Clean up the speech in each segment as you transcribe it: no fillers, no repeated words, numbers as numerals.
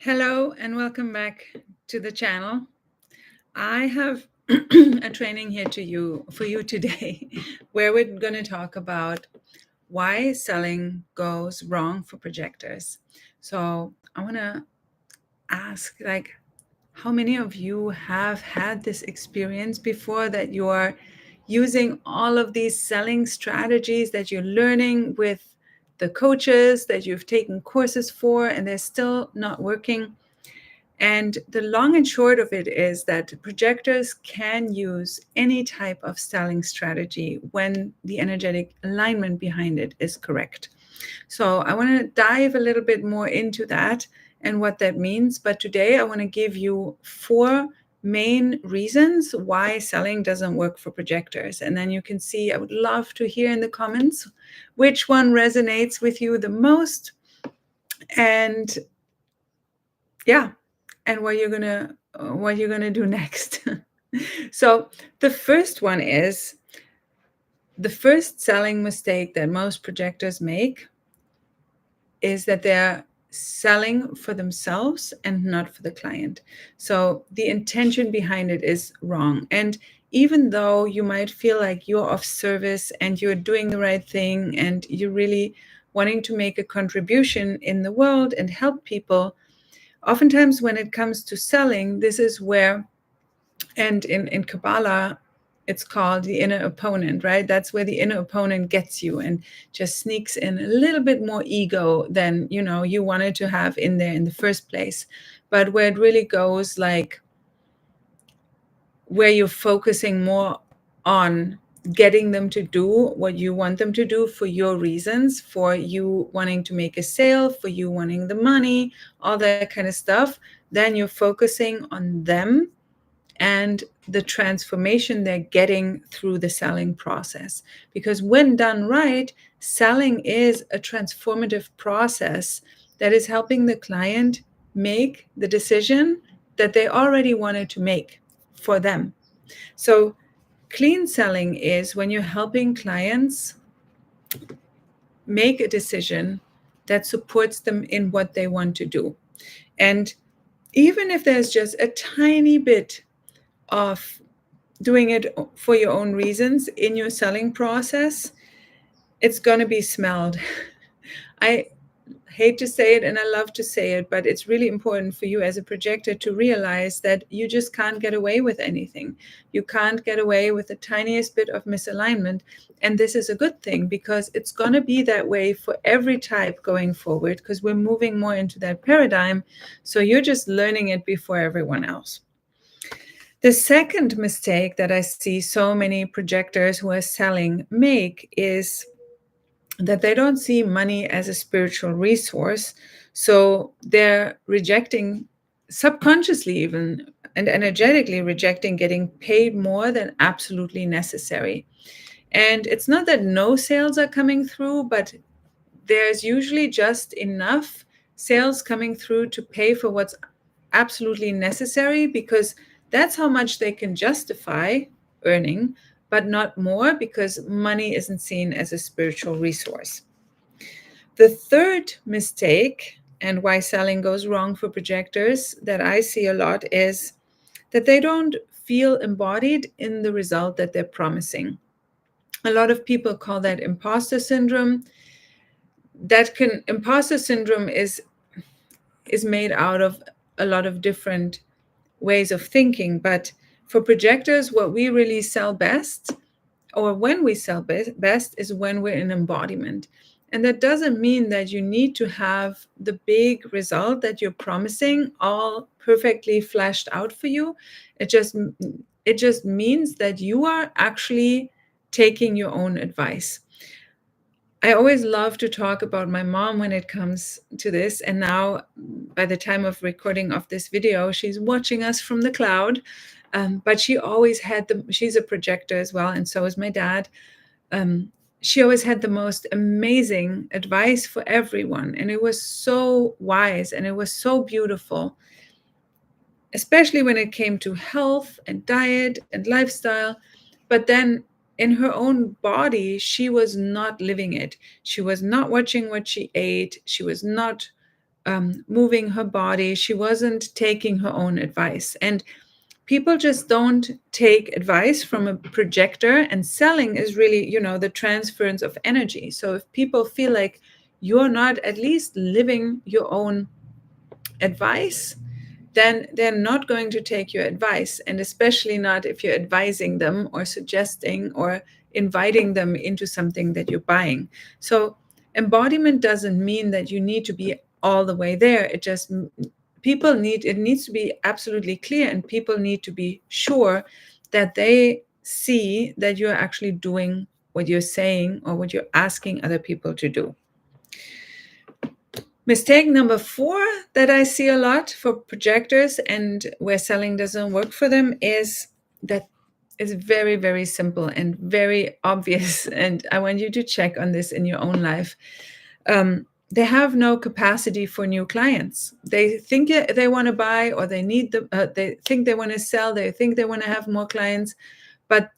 Hello and welcome back to the channel. I have a training here for you today where we're going to talk about why selling goes wrong for projectors. So I want to ask, how many of you have had this experience before that you are using all of these selling strategies that you're learning with the coaches that you've taken courses for, and they're still not working? And the long and short of it is that projectors can use any type of selling strategy when the energetic alignment behind it is correct. So I want to dive a little bit more into that and what that means. But today I want to give you 4 main reasons why selling doesn't work for projectors. And then you can see, I would love to hear in the comments which one resonates with you the most. And yeah, and what you're gonna do next. So the first one is the first selling mistake that most projectors make is that they're selling for themselves and not for the client. So the intention behind it is wrong. And even though you might feel like you're of service and you're doing the right thing and you're really wanting to make a contribution in the world and help people, oftentimes when it comes to selling, this is where, and in Kabbalah, it's called the inner opponent, right? That's where the inner opponent gets you and just sneaks in a little bit more ego than, you wanted to have in there in the first place. But where it really goes, like where you're focusing more on getting them to do what you want them to do for your reasons, for you wanting to make a sale, for you wanting the money, all that kind of stuff, then you're focusing on them and the transformation they're getting through the selling process. Because when done right, selling is a transformative process that is helping the client make the decision that they already wanted to make for them. So clean selling is when you're helping clients make a decision that supports them in what they want to do. And even if there's just a tiny bit of doing it for your own reasons in your selling process, it's going to be smelled. I hate to say it and I love to say it, but it's really important for you as a projector to realize that you just can't get away with anything. You can't get away with the tiniest bit of misalignment. And this is a good thing because it's going to be that way for every type going forward because we're moving more into that paradigm. So you're just learning it before everyone else. The second mistake that I see so many projectors who are selling make is that they don't see money as a spiritual resource. So they're rejecting, subconsciously even, and energetically rejecting getting paid more than absolutely necessary. And it's not that no sales are coming through, but there's usually just enough sales coming through to pay for what's absolutely necessary, because that's how much they can justify earning, but not more, because money isn't seen as a spiritual resource. The third mistake, and why selling goes wrong for projectors, that I see a lot is that they don't feel embodied in the result that they're promising. A lot of people call that imposter syndrome. Imposter syndrome is made out of a lot of different ways of thinking, but for projectors, what we really sell best, or when we sell best, is when we're in embodiment. And that doesn't mean that you need to have the big result that you're promising all perfectly fleshed out for you. It just means that you are actually taking your own advice. I always love to talk about my mom when it comes to this. And now, by the time of recording of this video, she's watching us from the cloud. But she always had she's a projector as well, and so is my dad. She always had the most amazing advice for everyone. And it was so wise and it was so beautiful, especially when it came to health and diet and lifestyle. But then in her own body, she was not living it. She was not watching what she ate. She was not moving her body. She wasn't taking her own advice. And people just don't take advice from a projector. And selling is really, the transference of energy. So if people feel like you're not at least living your own advice, then they're not going to take your advice. And especially not if you're advising them or suggesting or inviting them into something that you're buying. So embodiment doesn't mean that you need to be all the way there. It just it needs to be absolutely clear, and people need to be sure that they see that you're actually doing what you're saying or what you're asking other people to do. Mistake number 4 that I see a lot for projectors and where selling doesn't work for them is that it's very, very simple and very obvious. And I want you to check on this in your own life. They have no capacity for new clients. They think they want to buy, or they need them. They think they want to sell. They think they want to have more clients, but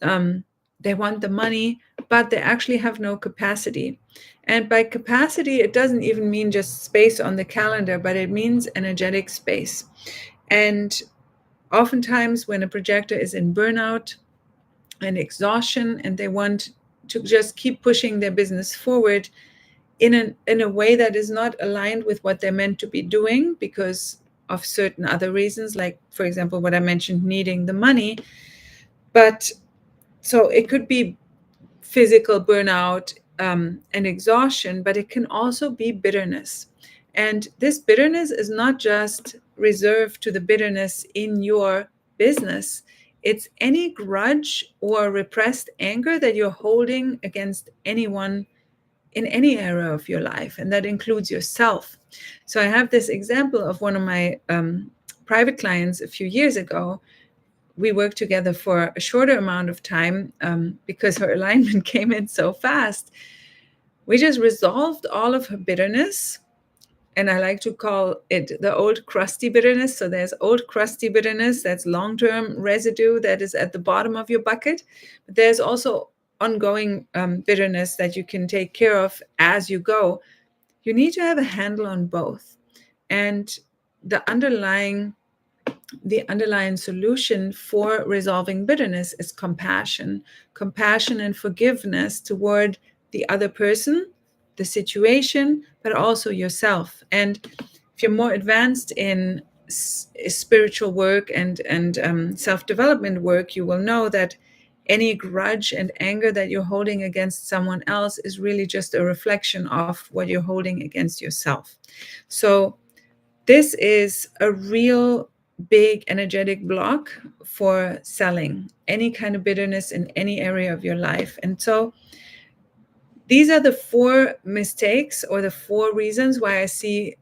they want the money, but they actually have no capacity. And by capacity, it doesn't even mean just space on the calendar, but it means energetic space. And oftentimes when a projector is in burnout and exhaustion, and they want to just keep pushing their business forward in a way that is not aligned with what they're meant to be doing because of certain other reasons, like, for example, what I mentioned, needing the money. But so it could be physical burnout and exhaustion, but it can also be bitterness. And this bitterness is not just reserved to the bitterness in your business. It's any grudge or repressed anger that you're holding against anyone in any area of your life, and that includes yourself. So I have this example of one of my private clients a few years ago. We worked together for a shorter amount of time because her alignment came in so fast. We just resolved all of her bitterness. And I like to call it the old crusty bitterness. So there's old crusty bitterness, that's long-term residue that is at the bottom of your bucket. But there's also ongoing bitterness that you can take care of as you go. You need to have a handle on both. And the underlying solution for resolving bitterness is compassion and forgiveness toward the other person, the situation, but also yourself. And if you're more advanced in spiritual work and self-development work, you will know that any grudge and anger that you're holding against someone else is really just a reflection of what you're holding against yourself. So this is a real big energetic block for selling, any kind of bitterness in any area of your life. And so these are the 4 mistakes, or the 4 reasons why I see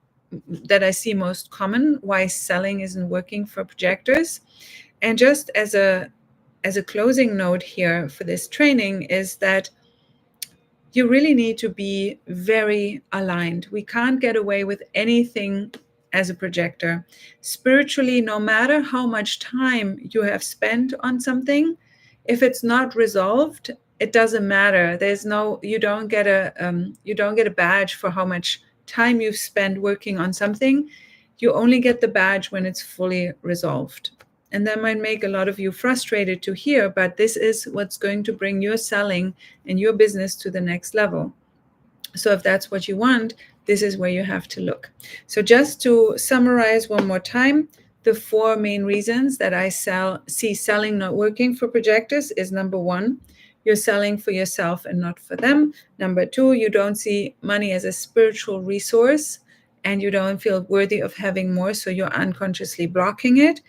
most common why selling isn't working for projectors. And just as a closing note here for this training is that you really need to be very aligned. We can't get away with anything as a projector. Spiritually, no matter how much time you have spent on something, if it's not resolved, it doesn't matter. You don't get a badge for how much time you've spent working on something. You only get the badge when it's fully resolved. And that might make a lot of you frustrated to hear, but this is what's going to bring your selling and your business to the next level. So if that's what you want, this is where you have to look. So just to summarize one more time, the 4 main reasons that I see selling not working for projectors is: number 1, you're selling for yourself and not for them. Number 2, you don't see money as a spiritual resource and you don't feel worthy of having more, so you're unconsciously blocking it.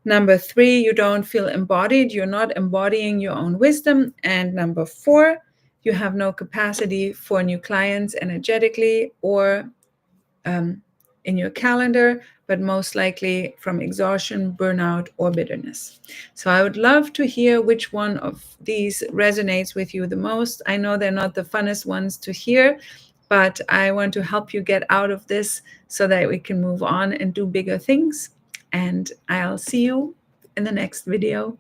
Number 3, you don't feel embodied. You're not embodying your own wisdom. And number 4, you have no capacity for new clients energetically or in your calendar, but most likely from exhaustion, burnout, or bitterness. So I would love to hear which one of these resonates with you the most. I know they're not the funnest ones to hear, but I want to help you get out of this so that we can move on and do bigger things. And I'll see you in the next video.